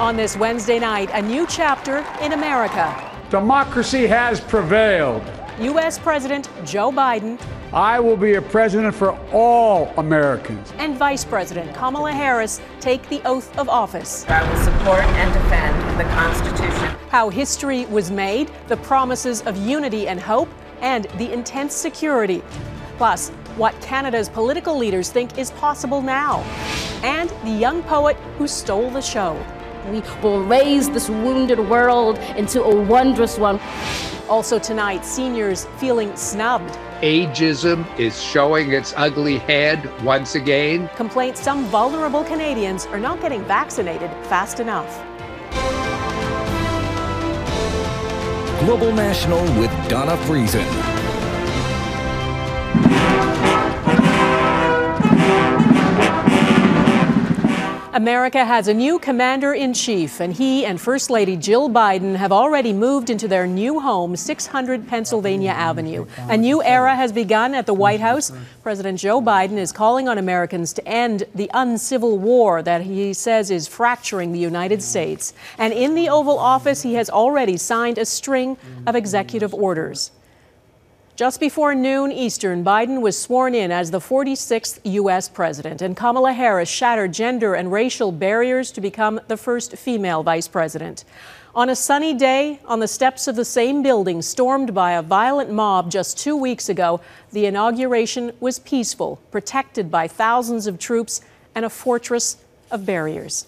On this Wednesday night, a new chapter in America. Democracy has prevailed. U.S. President Joe Biden. I will be a president for all Americans. And Vice President Kamala Harris take the oath of office. I will support and defend the Constitution. How history was made, the promises of unity and hope, and the intense security. Plus, what Canada's political leaders think is possible now. And the young poet who stole the show. We will raise this wounded world into a wondrous one. Also tonight, seniors feeling snubbed. Ageism is showing its ugly head once again. Complaints some vulnerable Canadians are not getting vaccinated fast enough. Global National with Donna Friesen. America has a new commander-in-chief, and he and First Lady Jill Biden have already moved into their new home, 600 Pennsylvania Avenue. A new era has begun at the White House. President Joe Biden is calling on Americans to end the uncivil war that he says is fracturing the United States. And in the Oval Office, he has already signed a string of executive orders. Just before noon Eastern, Biden was sworn in as the 46th U.S. president, and Kamala Harris shattered gender and racial barriers to become the first female vice president. On a sunny day, on the steps of the same building stormed by a violent mob just 2 weeks ago, the inauguration was peaceful, protected by thousands of troops and a fortress of barriers.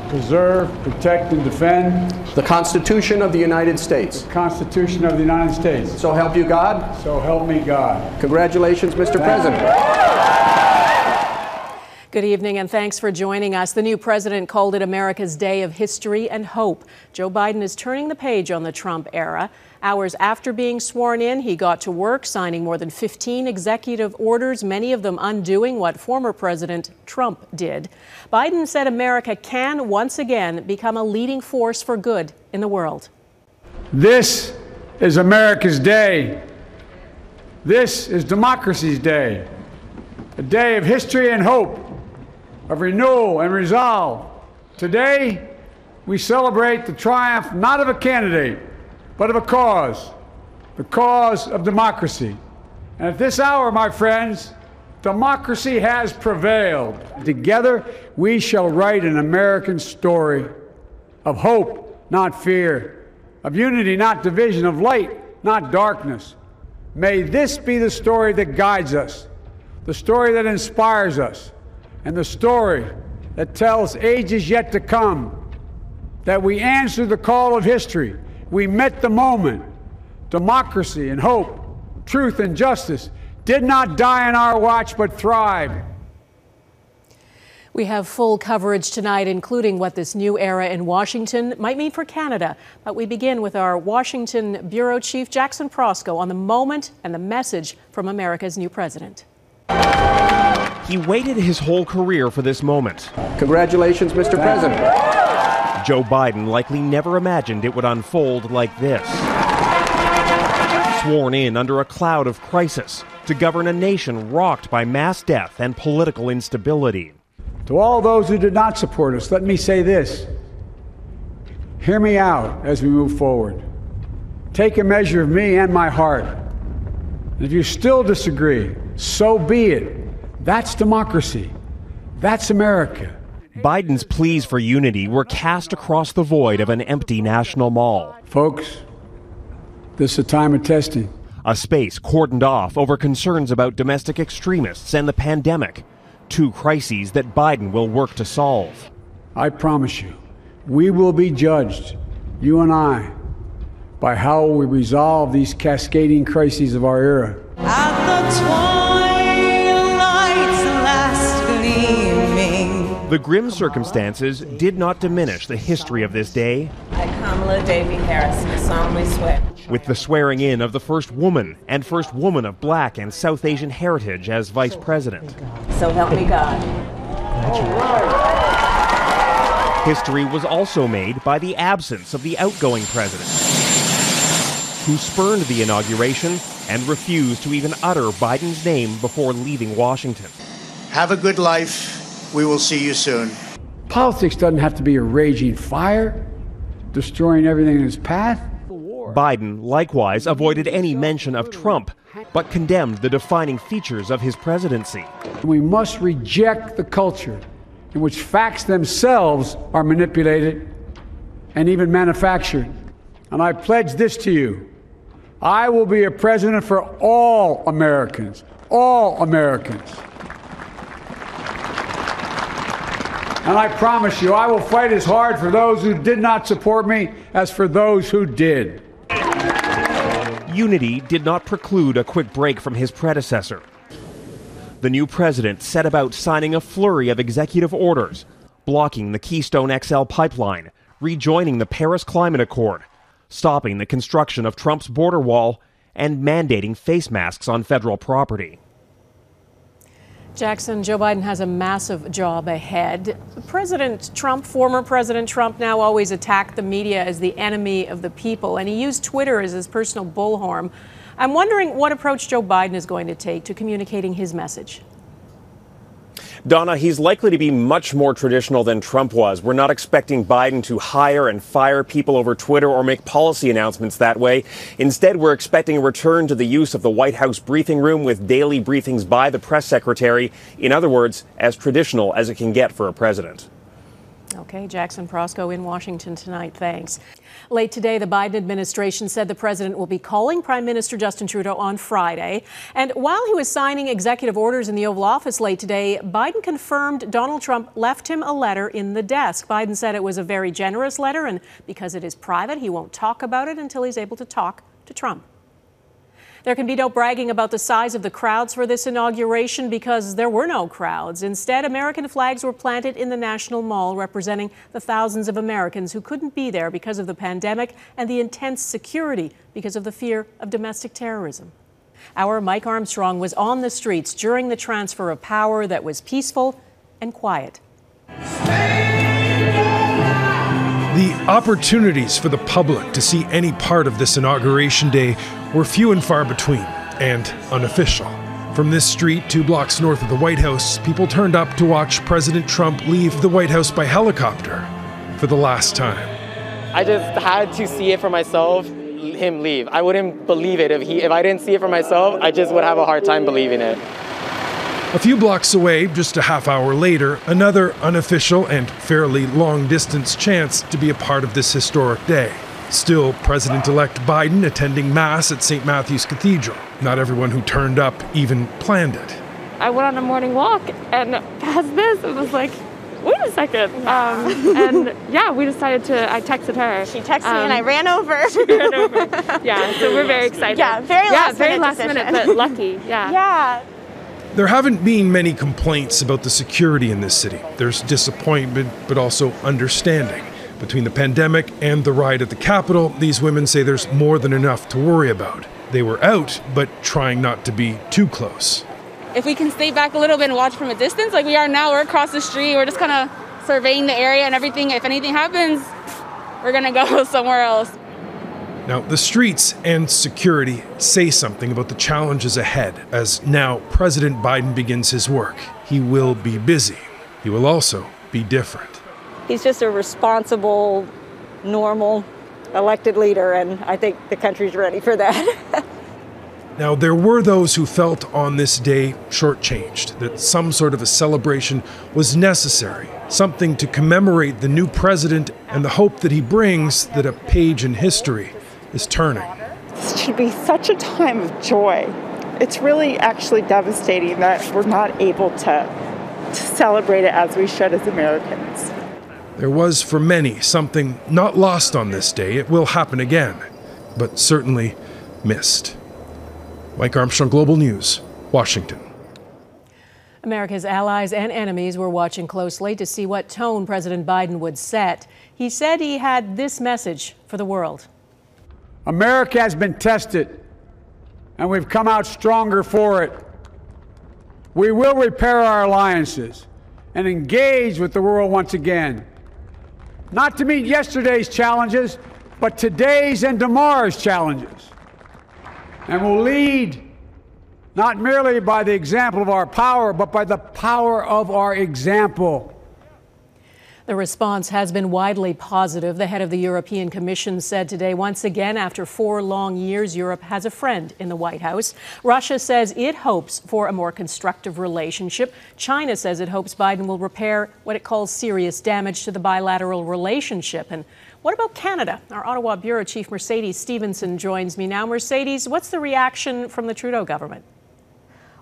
Preserve, protect, and defend the Constitution of the United States. The Constitution of the United States. So help you God. So help me God. Congratulations, Mr. President. Good evening, and thanks for joining us. The new president called it America's Day of History and Hope. Joe Biden is turning the page on the Trump era. Hours after being sworn in, he got to work, signing more than 15 executive orders, many of them undoing what former President Trump did. Biden said America can once again become a leading force for good in the world. This is America's day. This is democracy's day. A day of history and hope, of renewal and resolve. Today, we celebrate the triumph not of a candidate, but of a cause, the cause of democracy. And at this hour, my friends, democracy has prevailed. Together, we shall write an American story of hope, not fear, of unity, not division, of light, not darkness. May this be the story that guides us, the story that inspires us, and the story that tells ages yet to come that we answered the call of history. We met the moment. Democracy and hope, truth and justice did not die on our watch, but thrived. We have full coverage tonight, including what this new era in Washington might mean for Canada. But we begin with our Washington Bureau Chief, Jackson Proskow, on the moment and the message from America's new president. He waited his whole career for this moment. Congratulations, Mr. President. Joe Biden likely never imagined it would unfold like this. Sworn in under a cloud of crisis to govern a nation rocked by mass death and political instability. To all those who did not support us, let me say this. Hear me out as we move forward. Take a measure of me and my heart. And if you still disagree, so be it. That's democracy. That's America. Biden's pleas for unity were cast across the void of an empty National Mall. Folks, this is a time of testing. A space cordoned off over concerns about domestic extremists and the pandemic. Two crises that Biden will work to solve. I promise you, we will be judged, you and I, by how we resolve these cascading crises of our era. At the twilight's last gleaming. The grim circumstances did not diminish the history of this day. I, Kamala Harris, do solemnly swear. With the swearing in of the first woman of Black and South Asian heritage as vice president. So help me God. History was also made by the absence of the outgoing president, who spurned the inauguration and refused to even utter Biden's name before leaving Washington. Have a good life. We will see you soon. Politics doesn't have to be a raging fire, destroying everything in its path. Biden likewise avoided any mention of Trump, but condemned the defining features of his presidency. We must reject the culture in which facts themselves are manipulated and even manufactured. And I pledge this to you. I will be a president for all Americans. All Americans. And I promise you, I will fight as hard for those who did not support me as for those who did. Unity did not preclude a quick break from his predecessor. The new president set about signing a flurry of executive orders, blocking the Keystone XL pipeline, rejoining the Paris Climate Accord, stopping the construction of Trump's border wall, and mandating face masks on federal property. Jackson, Joe Biden has a massive job ahead. President Trump, former President Trump, now always attacked the media as the enemy of the people, and he used Twitter as his personal bullhorn. I'm wondering what approach Joe Biden is going to take to communicating his message. Donna, he's likely to be much more traditional than Trump was. We're not expecting Biden to hire and fire people over Twitter or make policy announcements that way. Instead, we're expecting a return to the use of the White House briefing room with daily briefings by the press secretary. In other words, as traditional as it can get for a president. Okay, Jackson Proskow in Washington tonight. Thanks. Late today, the Biden administration said the president will be calling Prime Minister Justin Trudeau on Friday. And while he was signing executive orders in the Oval Office late today, Biden confirmed Donald Trump left him a letter in the desk. Biden said it was a very generous letter, and because it is private, he won't talk about it until he's able to talk to Trump. There can be no bragging about the size of the crowds for this inauguration because there were no crowds. Instead, American flags were planted in the National Mall, representing the thousands of Americans who couldn't be there because of the pandemic and the intense security because of the fear of domestic terrorism. Our Mike Armstrong was on the streets during the transfer of power that was peaceful and quiet. The opportunities for the public to see any part of this inauguration day were few and far between, and unofficial. From this street 2 blocks north of the White House, people turned up to watch President Trump leave the White House by helicopter for the last time. I just had to see it for myself, him leave. I wouldn't believe it if I didn't see it for myself. I just would have a hard time believing it. A few blocks away, just a half hour later, another unofficial and fairly long-distance chance to be a part of this historic day. Still, President-elect Biden attending Mass at St. Matthew's Cathedral. Not everyone who turned up even planned it. I went on a morning walk, and past this, it was like, wait a second. And yeah, we decided to, I texted her. She texted me and I ran over. She ran over. Yeah, so we're very excited. Yeah, very last minute, but lucky. Yeah. Yeah. There haven't been many complaints about the security in this city. There's disappointment, but also understanding. Between the pandemic and the riot at the Capitol, these women say there's more than enough to worry about. They were out, but trying not to be too close. If we can stay back a little bit and watch from a distance, like we are now, we're across the street, we're just kind of surveying the area and everything. If anything happens, we're going to go somewhere else. Now, the streets and security say something about the challenges ahead as now President Biden begins his work. He will be busy. He will also be different. He's just a responsible, normal, elected leader, and I think the country's ready for that. Now, there were those who felt on this day shortchanged, that some sort of a celebration was necessary, something to commemorate the new president and the hope that he brings that a page in history is turning. This should be such a time of joy. It's really actually devastating that we're not able to celebrate it as we should as Americans. There was, for many, something not lost on this day. It will happen again, but certainly missed. Mike Armstrong, Global News, Washington. America's allies and enemies were watching closely to see what tone President Biden would set. He said he had this message for the world. America has been tested, and we've come out stronger for it. We will repair our alliances and engage with the world once again. Not to meet yesterday's challenges, but today's and tomorrow's challenges. And we'll lead not merely by the example of our power, but by the power of our example. The response has been widely positive. The head of the European Commission said today, once again, after 4 long years, Europe has a friend in the White House. Russia says it hopes for a more constructive relationship. China says it hopes Biden will repair what it calls serious damage to the bilateral relationship. And what about Canada? Our Ottawa Bureau Chief Mercedes Stephenson joins me now. Mercedes, what's the reaction from the Trudeau government?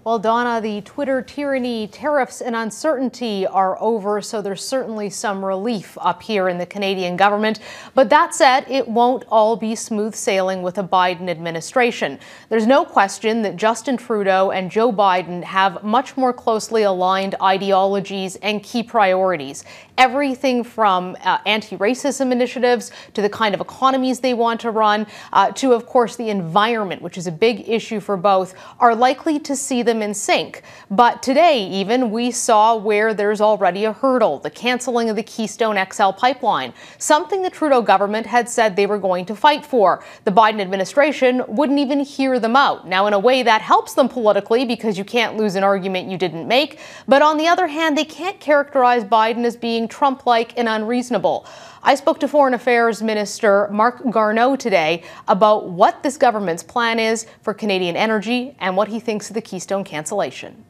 Well, Donna, the Twitter tyranny, tariffs, and uncertainty are over, so there's certainly some relief up here in the Canadian government. But that said, it won't all be smooth sailing with a Biden administration. There's no question that Justin Trudeau and Joe Biden have much more closely aligned ideologies and key priorities. Everything from anti-racism initiatives to the kind of economies they want to run, to, of course, the environment, which is a big issue for both, are likely to see them in sync. But today, even, we saw where there's already a hurdle, the canceling of the Keystone XL pipeline, something the Trudeau government had said they were going to fight for. The Biden administration wouldn't even hear them out. Now, in a way, that helps them politically because you can't lose an argument you didn't make. But on the other hand, they can't characterize Biden as being Trump-like and unreasonable. I spoke to Foreign Affairs Minister Marc Garneau today about what this government's plan is for Canadian energy and what he thinks of the Keystone cancellation.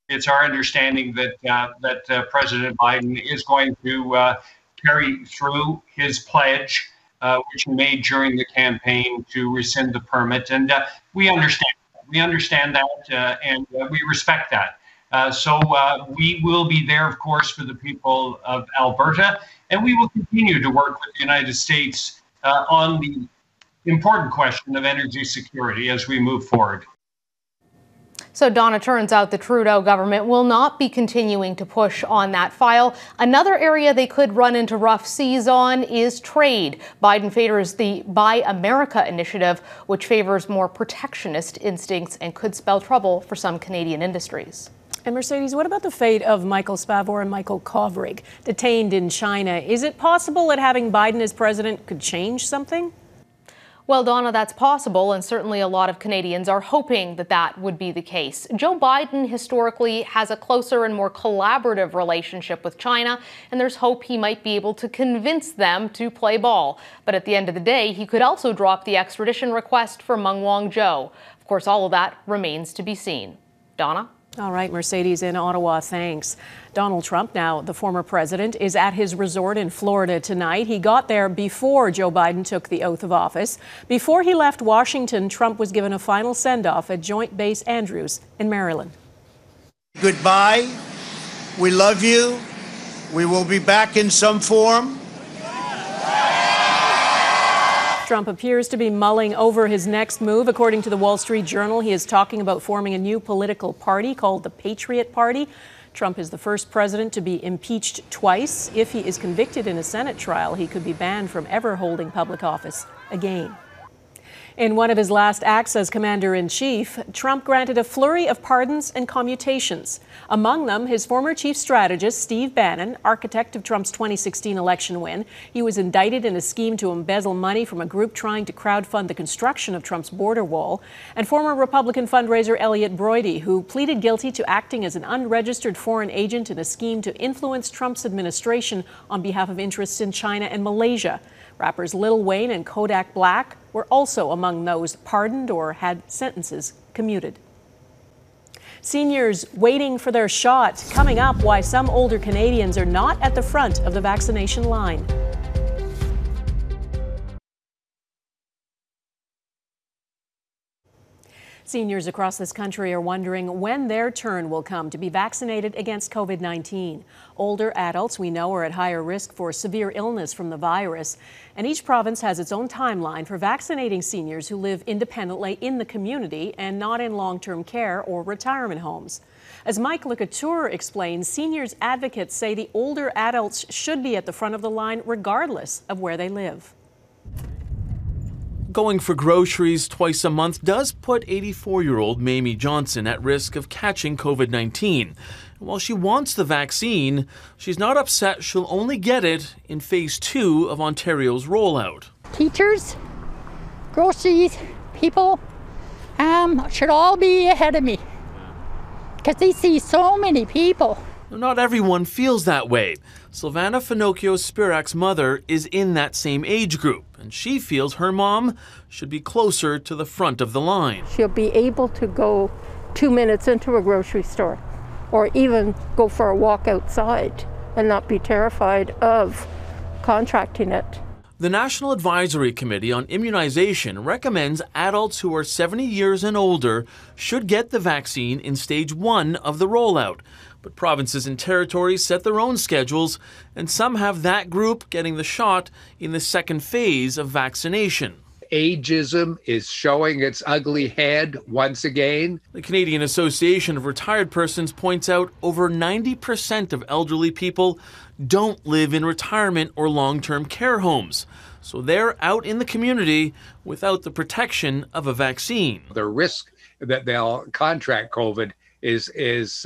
It's our understanding that President Biden is going to carry through his pledge, which he made during the campaign to rescind the permit, and we understand. We understand that, and we respect that. So we will be there, of course, for the people of Alberta, and we will continue to work with the United States on the important question of energy security as we move forward. So, Donna, turns out the Trudeau government will not be continuing to push on that file. Another area they could run into rough seas on is trade. Biden favors the Buy America initiative, which favors more protectionist instincts and could spell trouble for some Canadian industries. And Mercedes, what about the fate of Michael Spavor and Michael Kovrig, detained in China? Is it possible that having Biden as president could change something? Well, Donna, that's possible, and certainly a lot of Canadians are hoping that that would be the case. Joe Biden historically has a closer and more collaborative relationship with China, and there's hope he might be able to convince them to play ball. But at the end of the day, he could also drop the extradition request for Meng Wanzhou. Of course, all of that remains to be seen. Donna? All right, Mercedes in Ottawa, thanks. Donald Trump, now the former president, is at his resort in Florida tonight. He got there before Joe Biden took the oath of office. Before he left Washington, Trump was given a final send-off at Joint Base Andrews in Maryland. Goodbye. We love you. We will be back in some form. Trump appears to be mulling over his next move. According to the Wall Street Journal, he is talking about forming a new political party called the Patriot Party. Trump is the first president to be impeached twice. If he is convicted in a Senate trial, he could be banned from ever holding public office again. In one of his last acts as commander-in-chief, Trump granted a flurry of pardons and commutations. Among them, his former chief strategist, Steve Bannon, architect of Trump's 2016 election win. He was indicted in a scheme to embezzle money from a group trying to crowdfund the construction of Trump's border wall. And former Republican fundraiser Elliot Broidy, who pleaded guilty to acting as an unregistered foreign agent in a scheme to influence Trump's administration on behalf of interests in China and Malaysia. Rappers Lil Wayne and Kodak Black were also among those pardoned or had sentences commuted. Seniors waiting for their shot. Coming up, why some older Canadians are not at the front of the vaccination line. Seniors across this country are wondering when their turn will come to be vaccinated against COVID-19. Older adults, we know, are at higher risk for severe illness from the virus. And each province has its own timeline for vaccinating seniors who live independently in the community and not in long-term care or retirement homes. As Mike LeCouteur explains, seniors advocates say the older adults should be at the front of the line regardless of where they live. Going for groceries twice a month does put 84-year-old Mamie Johnson at risk of catching COVID-19. While she wants the vaccine, she's not upset she'll only get it in Phase 2 of Ontario's rollout. Teachers, groceries, people should all be ahead of me because they see so many people. Not everyone feels that way. Silvana Finocchio Spirac's mother is in that same age group, and she feels her mom should be closer to the front of the line. She'll be able to go 2 minutes into a grocery store or even go for a walk outside and not be terrified of contracting it. The National Advisory Committee on Immunization recommends adults who are 70 years and older should get the vaccine in stage 1 of the rollout. But provinces and territories set their own schedules, and some have that group getting the shot in the second phase of vaccination. Ageism is showing its ugly head once again. The Canadian Association of Retired Persons points out over 90% of elderly people don't live in retirement or long-term care homes. So they're out in the community without the protection of a vaccine. The risk that they'll contract COVID is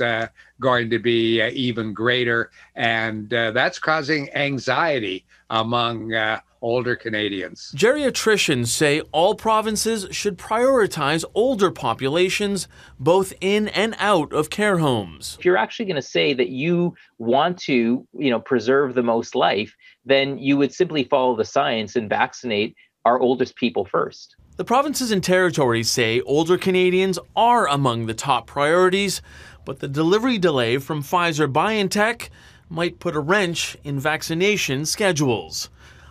going to be even greater, and that's causing anxiety among older Canadians. Geriatricians say all provinces should prioritize older populations both in and out of care homes. If you're actually going to say that you want to, preserve the most life, then you would simply follow the science and vaccinate our oldest people first. The provinces and territories say older Canadians are among the top priorities, but the delivery delay from Pfizer-BioNTech might put a wrench in vaccination schedules.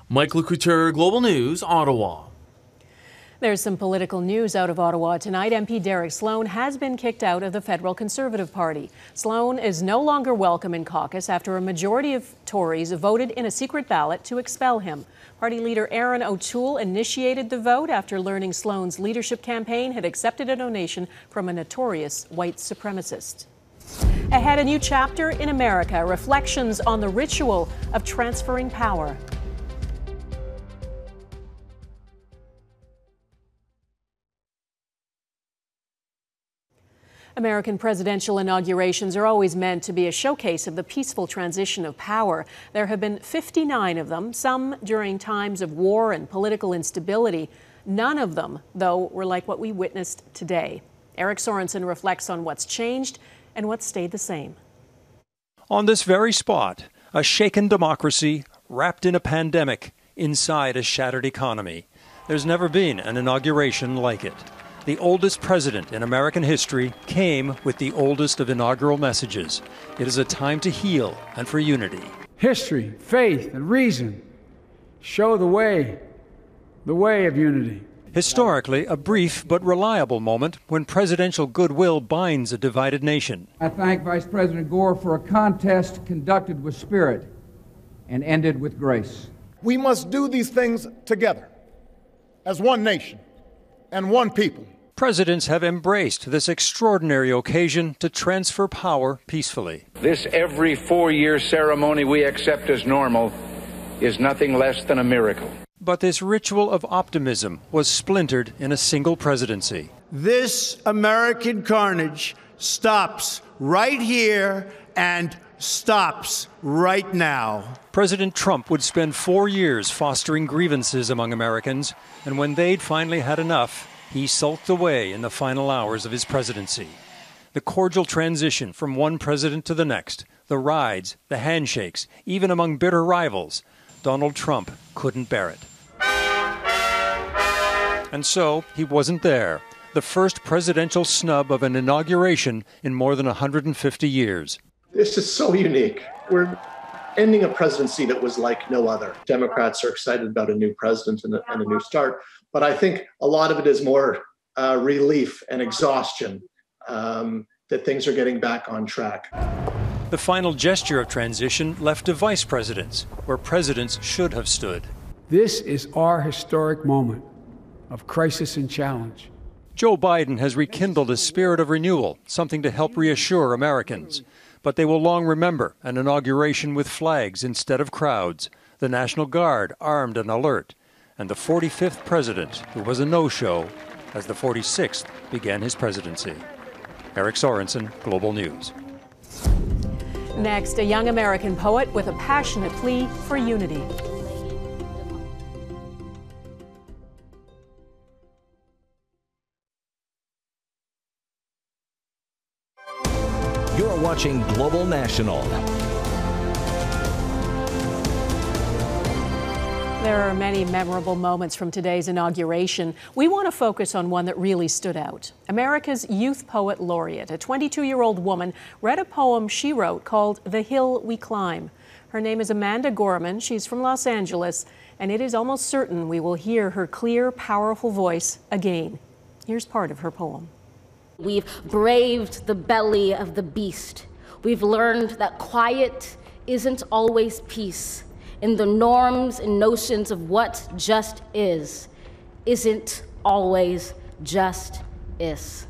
Mike LeCouteur, Global News, Ottawa. There's some political news out of Ottawa tonight. MP Derek Sloan has been kicked out of the Federal Conservative Party. Sloan is no longer welcome in caucus after a majority of Tories voted in a secret ballot to expel him. Party leader Aaron O'Toole initiated the vote after learning Sloan's leadership campaign had accepted a donation from a notorious white supremacist. Ahead, a new chapter in America, reflections on the ritual of transferring power. American presidential inaugurations are always meant to be a showcase of the peaceful transition of power. There have been 59 of them, some during times of war and political instability. None of them, though, were like what we witnessed today. Eric Sorensen reflects on what's changed and what's stayed the same. On this very spot, a shaken democracy wrapped in a pandemic inside a shattered economy. There's never been an inauguration like it. The oldest president in American history came with the oldest of inaugural messages. It is a time to heal and for unity. History, faith, and reason show the way of unity. Historically, a brief but reliable moment when presidential goodwill binds a divided nation. I thank Vice President Gore for a contest conducted with spirit and ended with grace. We must do these things together as one nation and one people. Presidents have embraced this extraordinary occasion to transfer power peacefully. This every 4-year ceremony we accept as normal is nothing less than a miracle. But this ritual of optimism was splintered in a single presidency. This American carnage stops right here and stops right now. President Trump would spend 4 years fostering grievances among Americans, and when they'd finally had enough, he sulked away in the final hours of his presidency. The cordial transition from one president to the next, the rides, the handshakes, even among bitter rivals, Donald Trump couldn't bear it. And so he wasn't there, the first presidential snub of an inauguration in more than 150 years. This is so unique. We're ending a presidency that was like no other. Democrats are excited about a new president and a new start, but I think a lot of it is more relief and exhaustion that things are getting back on track. The final gesture of transition left to vice presidents, where presidents should have stood. This is our historic moment of crisis and challenge. Joe Biden has rekindled a spirit of renewal, something to help reassure Americans. But they will long remember an inauguration with flags instead of crowds, the National Guard armed and alert, and the 45th president who was a no-show as the 46th began his presidency. Eric Sorensen, Global News. Next, a young American poet with a passionate plea for unity. You're watching Global National. There are many memorable moments from today's inauguration. We want to focus on one that really stood out. America's Youth Poet Laureate, a 22-year-old woman, read a poem she wrote called The Hill We Climb. Her name is Amanda Gorman. She's from Los Angeles, and it is almost certain we will hear her clear, powerful voice again. Here's part of her poem. We've braved the belly of the beast. We've learned that quiet isn't always peace. And the norms and notions of what just isn't always just is.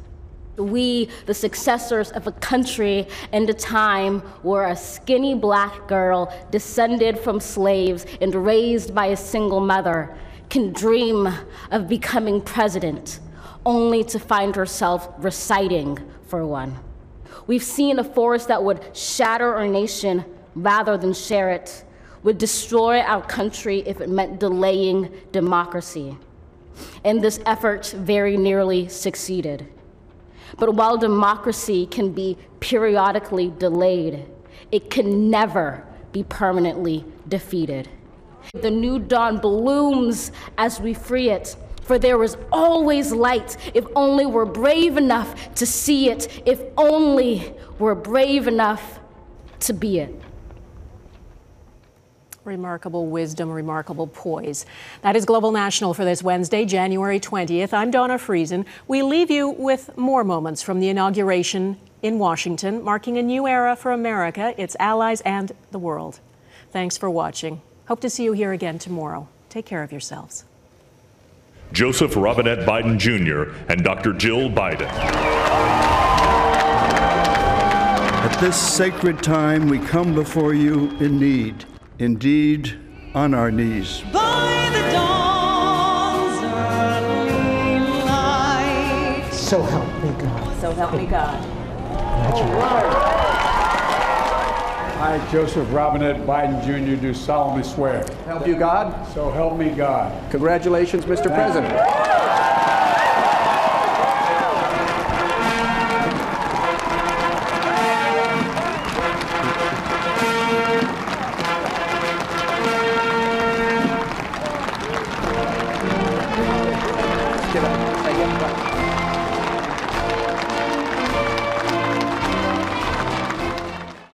We, the successors of a country and a time where a skinny black girl descended from slaves and raised by a single mother can dream of becoming president, only to find herself reciting for one. We've seen a force that would shatter our nation rather than share it, would destroy our country if it meant delaying democracy. And this effort very nearly succeeded. But while democracy can be periodically delayed, it can never be permanently defeated. The new dawn blooms as we free it, for there is always light if only we're brave enough to see it, if only we're brave enough to be it. Remarkable wisdom, remarkable poise. That is Global National for this Wednesday, January 20th. I'm Donna Friesen. We leave you with more moments from the inauguration in Washington, marking a new era for America, its allies, and the world. Thanks for watching. Hope to see you here again tomorrow. Take care of yourselves. Joseph Robinette Biden Jr. and Dr. Jill Biden. At this sacred time, we come before you in need. Indeed, on our knees. By the dawn's early light. So help me God. So help me God. I, Joseph Robinette Biden Jr., do solemnly swear. Help you God. So help me God. Congratulations, Mr. President.